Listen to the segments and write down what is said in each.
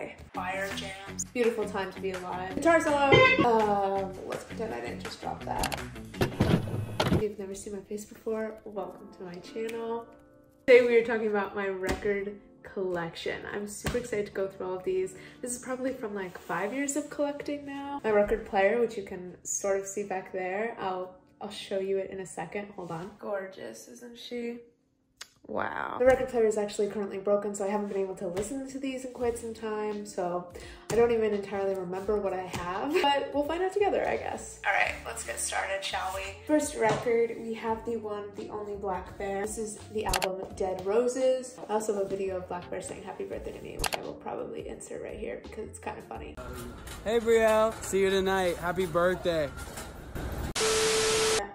by Fire Jams. Beautiful time to be alive. Guitar solo. Let's pretend I didn't just drop that. If you've never seen my face before, welcome to my channel. Today we are talking about my record collection. I'm super excited to go through all of these. This is probably from like 5 years of collecting now. My record player, which you can sort of see back there. I'll show you it in a second. Hold on. Gorgeous, isn't she? Wow. The record player is actually currently broken, so I haven't been able to listen to these in quite some time, so I don't even entirely remember what I have, but we'll find out together, I guess. All right, let's get started, shall we? First record, we have the one, the only Blackbear. This is the album Deadroses. I also have a video of Blackbear saying happy birthday to me, which I will probably insert right here because it's kind of funny. Hey Brielle, see you tonight. Happy birthday.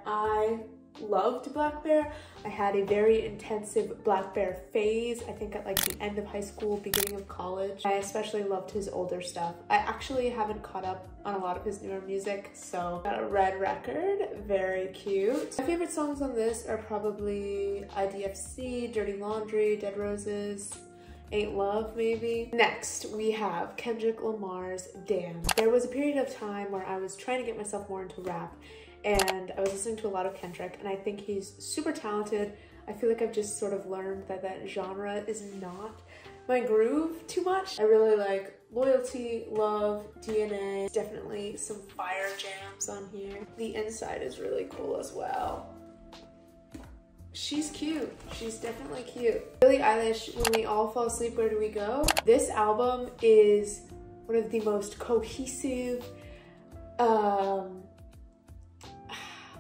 I loved Blackbear. I had a very intensive Blackbear phase, I think at like the end of high school, beginning of college. I especially loved his older stuff. I actually haven't caught up on a lot of his newer music, so got a red record, very cute. My favorite songs on this are probably IDFC, Dirty Laundry, Deadroses, Ain't Love maybe. Next, we have Kendrick Lamar's Damn. There was a period of time where I was trying to get myself more into rap, and I was listening to a lot of Kendrick, and I think he's super talented. I feel like I've just sort of learned that that genre is not my groove too much. I really like Loyalty, Love, DNA. Definitely some fire jams on here. The inside is really cool as well. She's cute. She's definitely cute. Billie Eilish, When We All Fall Asleep, Where Do We Go? This album is one of the most cohesive,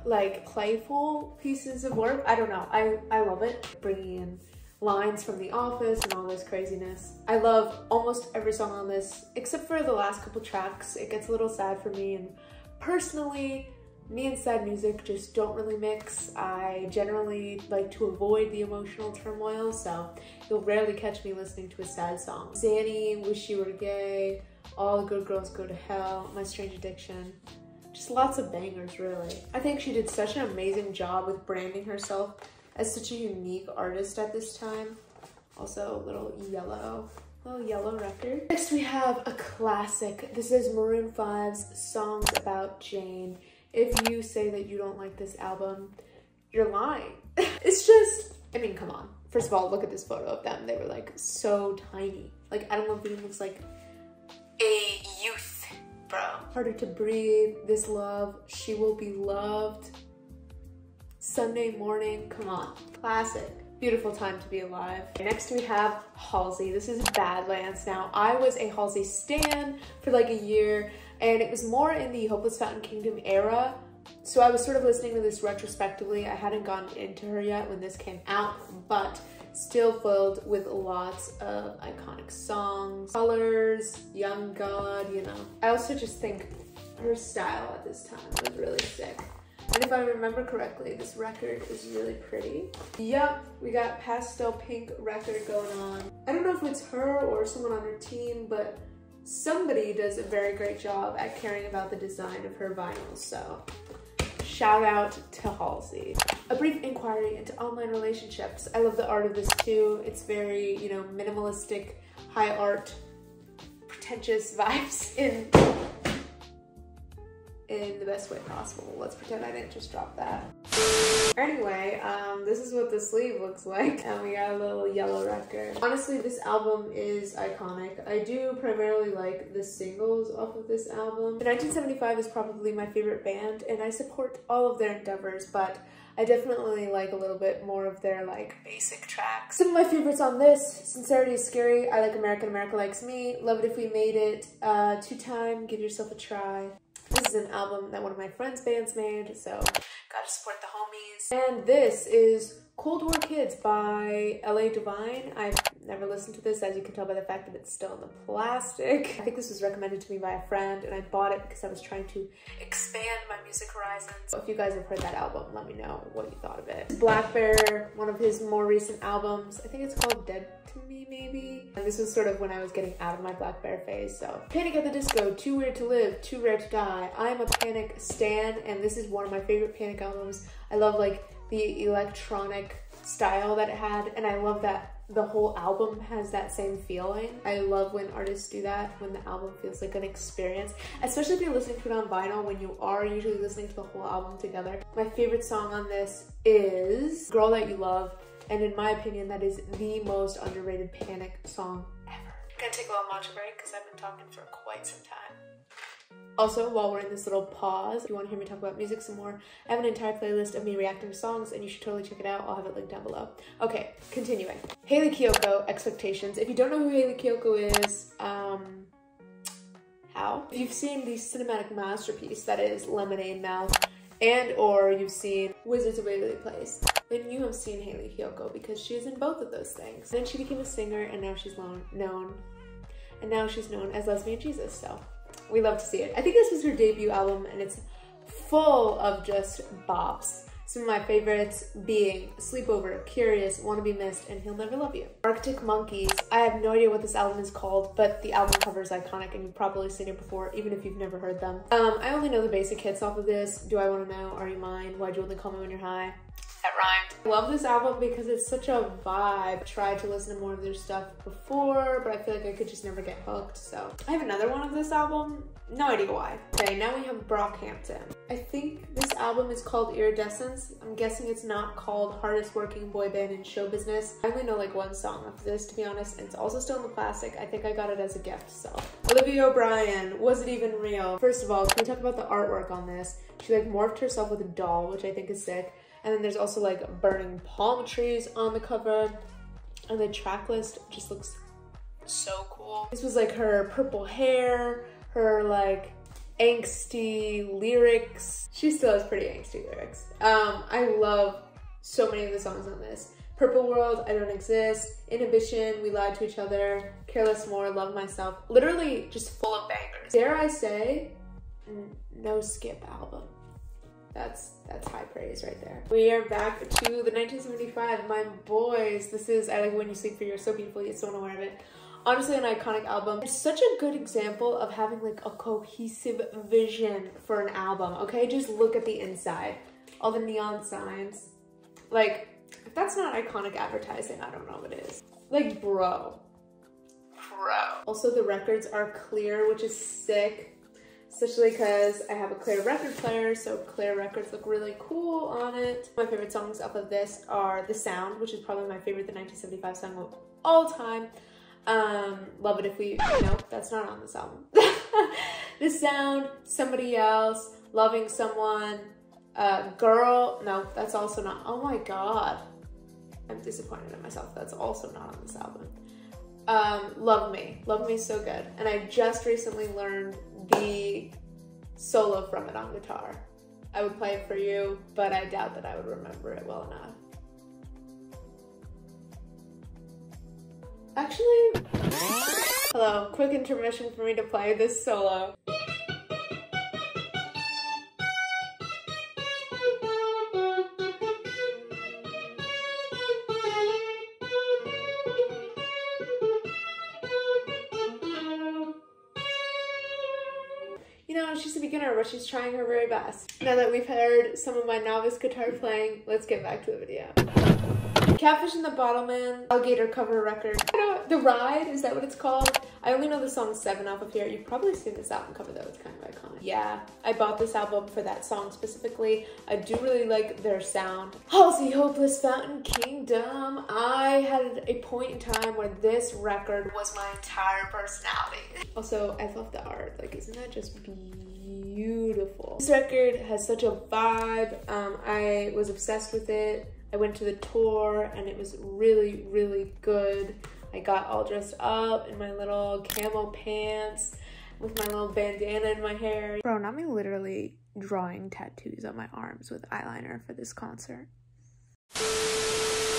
like playful pieces of work. I don't know. I love it. Bringing in lines from The Office and all this craziness. I love almost every song on this, except for the last couple tracks. It gets a little sad for me, and personally, me and sad music just don't really mix. I generally like to avoid the emotional turmoil, so you'll rarely catch me listening to a sad song. Zanny, Wish You Were Gay, All the Good Girls Go to Hell, My Strange Addiction. Just lots of bangers, really. I think she did such an amazing job with branding herself as such a unique artist at this time. Also, a little yellow record. Next, we have a classic. This is Maroon 5's Songs About Jane. If you say that you don't like this album, you're lying. It's just, I mean, come on. First of all, look at this photo of them. They were like so tiny. Like, Adam Levine looks like a youth. Bro. Harder to Breathe, This Love, She Will Be Loved, Sunday Morning, come on, classic. Beautiful time to be alive. Next we have Halsey. This is Badlands. Now, I was a Halsey stan for like a year, and it was more in the Hopeless Fountain Kingdom era, so I was sort of listening to this retrospectively. I hadn't gotten into her yet when this came out, but still filled with lots of iconic songs. Colors, Young God, you know. I also just think her style at this time was really sick. And if I remember correctly, this record is really pretty. Yup, we got pastel pink record going on. I don't know if it's her or someone on her team, but somebody does a very great job at caring about the design of her vinyls, so shout out to Halsey. A brief inquiry into online relationships. I love the art of this too. It's very, you know, minimalistic, high art, pretentious vibes in the best way possible. Let's pretend I didn't just drop that. Anyway, this is what the sleeve looks like, and we got a little yellow record. Honestly, this album is iconic. I do primarily like the singles off of this album. The 1975 is probably my favorite band, and I support all of their endeavors, but I definitely like a little bit more of their like basic tracks. Some of my favorites on this: Sincerity Is Scary, I Like America, America Likes Me, Love It If We Made It, Two Time, Give Yourself a Try. This is an album that one of my friends' bands made, so gotta support the homies. And this is Cold War Kids by LA Divine. I've never listened to this, as you can tell by the fact that it's still in the plastic. I think this was recommended to me by a friend, and I bought it because I was trying to expand my music horizons. So if you guys have heard that album, let me know what you thought of it. Blackbear, one of his more recent albums. I think it's called Dead to Me, maybe? And this was sort of when I was getting out of my Blackbear phase, so. Panic at the Disco, Too Weird to Live, Too Rare to Die. I'm a Panic stan, and this is one of my favorite Panic albums. I love like the electronic style that it had, and I love that the whole album has that same feeling. I love when artists do that, when the album feels like an experience, especially if you're listening to it on vinyl, when you are usually listening to the whole album together. My favorite song on this is Girl That You Love, and in my opinion, that is the most underrated Panic song ever. I'm gonna take a little matcha break because I've been talking for quite some time. Also, while we're in this little pause, if you want to hear me talk about music some more, I have an entire playlist of me reacting to songs, and you should totally check it out. I'll have it linked down below. Okay, continuing. Hayley Kiyoko, Expectations. If you don't know who Hayley Kiyoko is, how? If you've seen the cinematic masterpiece that is Lemonade Mouth, and or you've seen Wizards of Waverly Place, then you have seen Hayley Kiyoko because she is in both of those things. Then she became a singer, and now she's known as Lesbian Jesus, so we love to see it. I think this was her debut album, and it's full of just bops. Some of my favorites being Sleepover, Curious, Wanna Be Missed, and He'll Never Love You. Arctic Monkeys. I have no idea what this album is called, but the album cover is iconic, and you've probably seen it before, even if you've never heard them. I only know the basic hits off of this. Do I Wanna Know, Are You Mine, Why'd You Only Call Me When You're High? That rhymed. I love this album because it's such a vibe. I tried to listen to more of their stuff before, but I feel like I could just never get hooked, so. I have another one of this album. No idea why. Okay, now we have Brockhampton. I think this album is called Iridescence. I'm guessing it's not called Hardest Working Boy Band in Show Business. I only know like one song of this, to be honest, and it's also still in the plastic. I think I got it as a gift, so. Olivia O'Brien, Was It Even Real? First of all, can we talk about the artwork on this? She like morphed herself with a doll, which I think is sick. And then there's also like burning palm trees on the cover. And the track list just looks so cool. This was like her purple hair, her like angsty lyrics. She still has pretty angsty lyrics. I love so many of the songs on this. Purple World, I Don't Exist, Inhibition, We Lied to Each Other, Careless More, Love Myself. Literally just full of bangers. Dare I say, no skip album. That's high praise right there. We are back to the 1975, My Boys. This is I Like When You Sleep For You're So Beautiful, Yet So Unaware of It. Honestly, an iconic album. It's such a good example of having like a cohesive vision for an album, okay? Just look at the inside. All the neon signs. Like, if that's not iconic advertising, I don't know what is. Like, bro. Also, the records are clear, which is sick. Especially because I have a clear record player, so clear records look really cool on it. My favorite songs off of this are The Sound, which is probably my favorite, the 1975 song of all time. Love It If We, nope, that's not on this album. The Sound, Somebody Else, Loving Someone, Girl, no, that's also not, oh my god. I'm disappointed in myself, that's also not on this album. Love Me is so good. And I just recently learned the solo from it on guitar. I would play it for you, but I doubt that I would remember it well enough. Actually, hello, quick intermission for me to play this solo. You know, she's a beginner, but she's trying her very best. Now that we've heard some of my novice guitar playing, let's get back to the video. Catfish and the Bottlemen, Alligator cover record. The Ride, is that what it's called? I only know the song 7 off of here. You've probably seen this album cover though, it's kind of iconic. Yeah, I bought this album for that song specifically. I do really like their sound. Halsey, Hopeless Fountain Kingdom. I had a point in time where this record was my entire personality. Also, I love the art. Like, isn't that just beautiful? This record has such a vibe. I was obsessed with it. I went to the tour and it was really, really good. I got all dressed up in my little camo pants with my little bandana in my hair. Bro, not me literally drawing tattoos on my arms with eyeliner for this concert.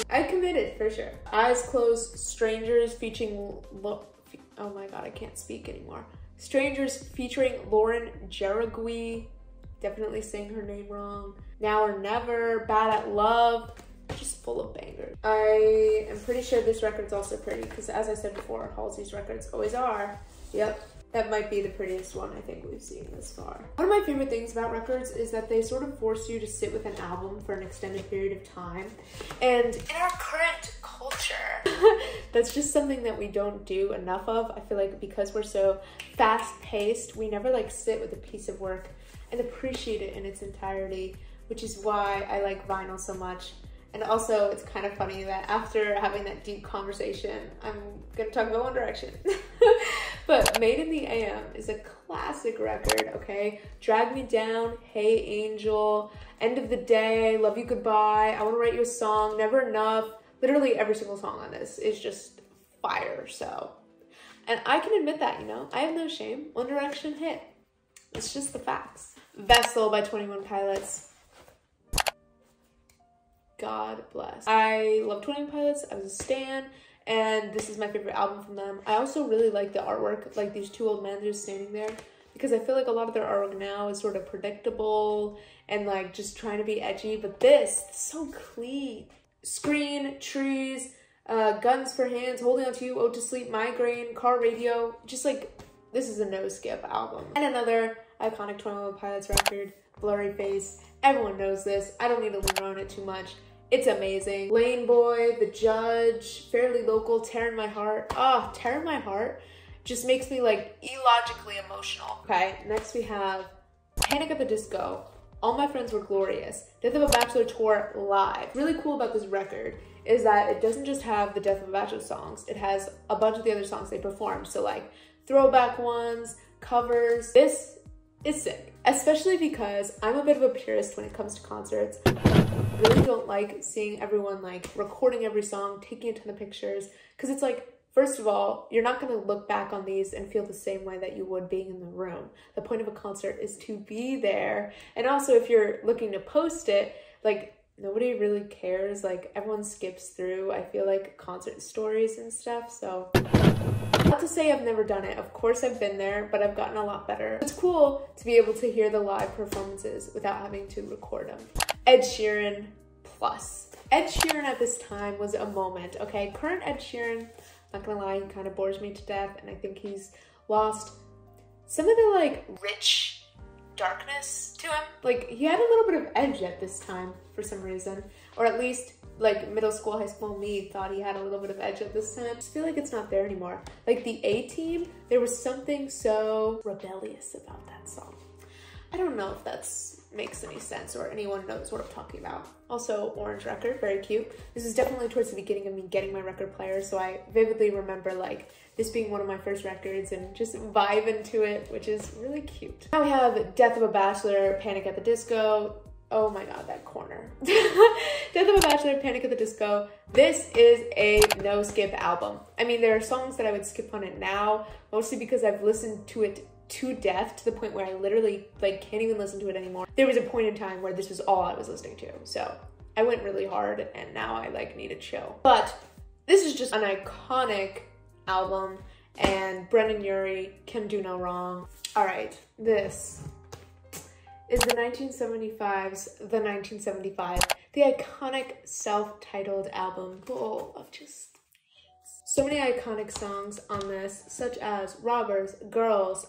I committed for sure. Eyes Closed, Strangers featuring, oh my god, I can't speak anymore. Strangers featuring Lauren Jaragui. Definitely saying her name wrong. Now or Never, Bad at Love, just full of bangers. I am pretty sure this record's also pretty because as I said before, Halsey's records always are. Yep, that might be the prettiest one I think we've seen this far. One of my favorite things about records is that they sort of force you to sit with an album for an extended period of time. And in our current culture, That's just something that we don't do enough of. I feel like because we're so fast-paced, we never like sit with a piece of work and appreciate it in its entirety, which is why I like vinyl so much. And also, it's kind of funny that after having that deep conversation, I'm gonna talk about One Direction. But Made in the AM is a classic record, okay? Drag Me Down, Hey Angel, End of the Day, Love You Goodbye, I Wanna Write You a Song, Never Enough. Literally every single song on this is just fire, so. And I can admit that, you know? I have no shame. One Direction hit. It's just the facts. Vessel by 21 Pilots. God bless. I love 21 Pilots. I was a stan, and this is my favorite album from them. I also really like the artwork, like these two old men just standing there, because I feel like a lot of their artwork now is sort of predictable and like just trying to be edgy, but this is so clean. Screen, Trees, Guns for Hands, Holding On To You, Ode to Sleep, Migraine, Car Radio, just like, this is a no-skip album. And another iconic 21 Pilots record, Blurryface. Everyone knows this. I don't need to linger on it too much. It's amazing. Lane Boy, The Judge, Fairly Local, Tearing My Heart. Ah, Tearing My Heart just makes me like illogically emotional. Okay, next we have Panic at the Disco, All My Friends Were Glorious, Death of a Bachelor Tour Live. Really cool about this record is that it doesn't just have the Death of a Bachelor songs, it has a bunch of the other songs they performed. So like throwback ones, covers. This is sick, especially because I'm a bit of a purist when it comes to concerts. I really don't like seeing everyone like recording every song, taking a ton of pictures, because it's like, first of all, you're not going to look back on these and feel the same way that you would being in the room. The point of a concert is to be there. And also, if you're looking to post it, like, nobody really cares. Like, everyone skips through, I feel like, concert stories and stuff. So, not to say I've never done it. Of course I've been there, but I've gotten a lot better. It's cool to be able to hear the live performances without having to record them. Ed Sheeran plus. Ed Sheeran at this time was a moment, okay? Current Ed Sheeran, not gonna lie, he kind of bores me to death, and I think he's lost some of the like rich darkness to him. Like, he had a little bit of edge at this time for some reason, or at least like middle school, high school me thought he had a little bit of edge at this time. I just feel like it's not there anymore. Like the A-Team, there was something so rebellious about that song. I don't know if that's makes any sense or anyone knows what I'm talking about. Also, orange record, very cute. This is definitely towards the beginning of me getting my record player, so I vividly remember like this being one of my first records and just vibe into it, which is really cute. Now we have Death of a Bachelor, Panic at the Disco. Oh my god, that corner. Death of a Bachelor, Panic at the Disco. This is a no-skip album. I mean, there are songs that I would skip on it now, mostly because I've listened to it to death to the point where I literally like can't even listen to it anymore. There was a point in time where this was all I was listening to, so I went really hard and now I like need to chill. But this is just an iconic album, and Brendan Urie can do no wrong. All right, this is the 1975's The 1975, the iconic self-titled album full of just so many iconic songs on this, such as Robbers, Girls,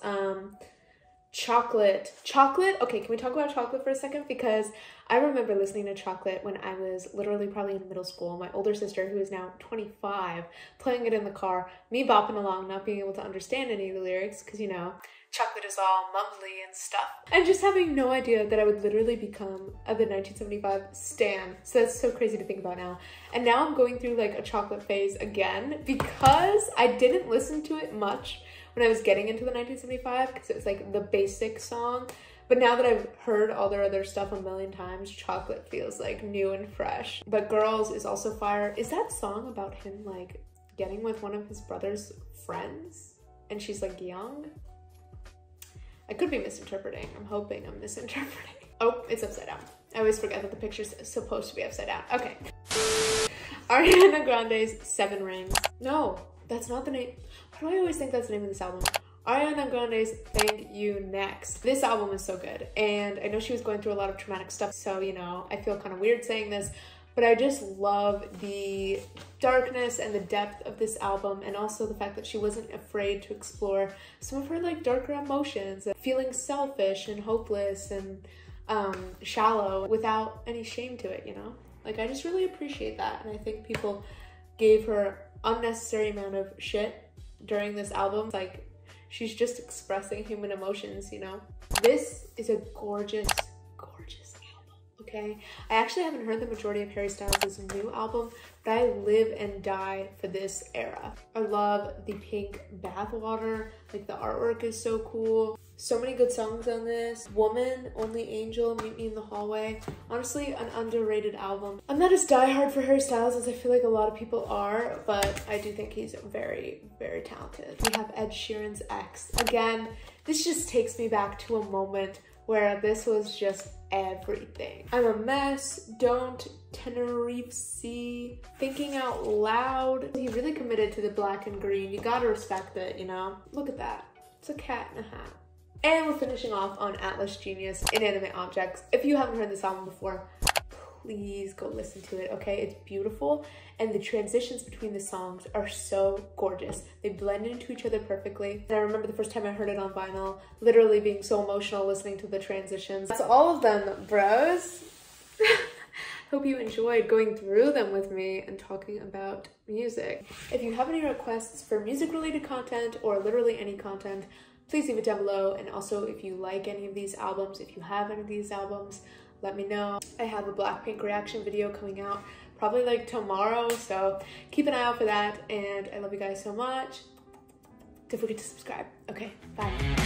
Chocolate. Chocolate? Okay, can we talk about Chocolate for a second? Because I remember listening to Chocolate when I was literally probably in middle school. My older sister, who is now 25, playing it in the car, me bopping along, not being able to understand any of the lyrics, because, you know, Chocolate is all mumbly and stuff. And just having no idea that I would literally become a The 1975 stan. So that's so crazy to think about now. And now I'm going through like a Chocolate phase again because I didn't listen to it much when I was getting into the 1975 because it was like the basic song. But now that I've heard all their other stuff a million times, Chocolate feels like new and fresh. But Girls is also fire. Is that song about him like getting with one of his brother's friends? And she's like young? I could be misinterpreting. I'm hoping I'm misinterpreting. Oh, it's upside down. I always forget that the picture's supposed to be upside down. Okay. Ariana Grande's Seven Rings. No, that's not the name. Why do I always think that's the name of this album? Ariana Grande's Thank You Next. This album is so good. And I know she was going through a lot of traumatic stuff, so, you know, I feel kind of weird saying this, but I just love the darkness and the depth of this album, and also the fact that she wasn't afraid to explore some of her like darker emotions, feeling selfish and hopeless and shallow without any shame to it, you know? Like, I just really appreciate that, and I think people gave her unnecessary amount of shit during this album. Like, she's just expressing human emotions, you know? This is a gorgeous, gorgeous album, okay? I actually haven't heard the majority of Harry Styles' new album, but I live and die for this era. I love the pink bathwater, like the artwork is so cool. So many good songs on this. Woman, Only Angel, Meet Me in the Hallway. Honestly, an underrated album. I'm not as diehard for Harry Styles as I feel like a lot of people are, but I do think he's very, very talented. We have Ed Sheeran's X. Again, this just takes me back to a moment where this was just everything. I'm a Mess, Don't, Tenerife Sea, Thinking Out Loud. He really committed to the black and green. You gotta respect it, you know? Look at that. It's a cat in a hat. And we're finishing off on Atlas Genius, Inanimate Objects. If you haven't heard this album before, please go listen to it, okay? It's beautiful, and the transitions between the songs are so gorgeous. They blend into each other perfectly. And I remember the first time I heard it on vinyl, literally being so emotional listening to the transitions. That's all of them, bros. Hope you enjoyed going through them with me and talking about music. If you have any requests for music-related content or literally any content, please leave it down below. And also, if you like any of these albums, if you have any of these albums, let me know. I have a Blackpink reaction video coming out probably like tomorrow, so keep an eye out for that. And I love you guys so much. Don't forget to subscribe. Okay, bye.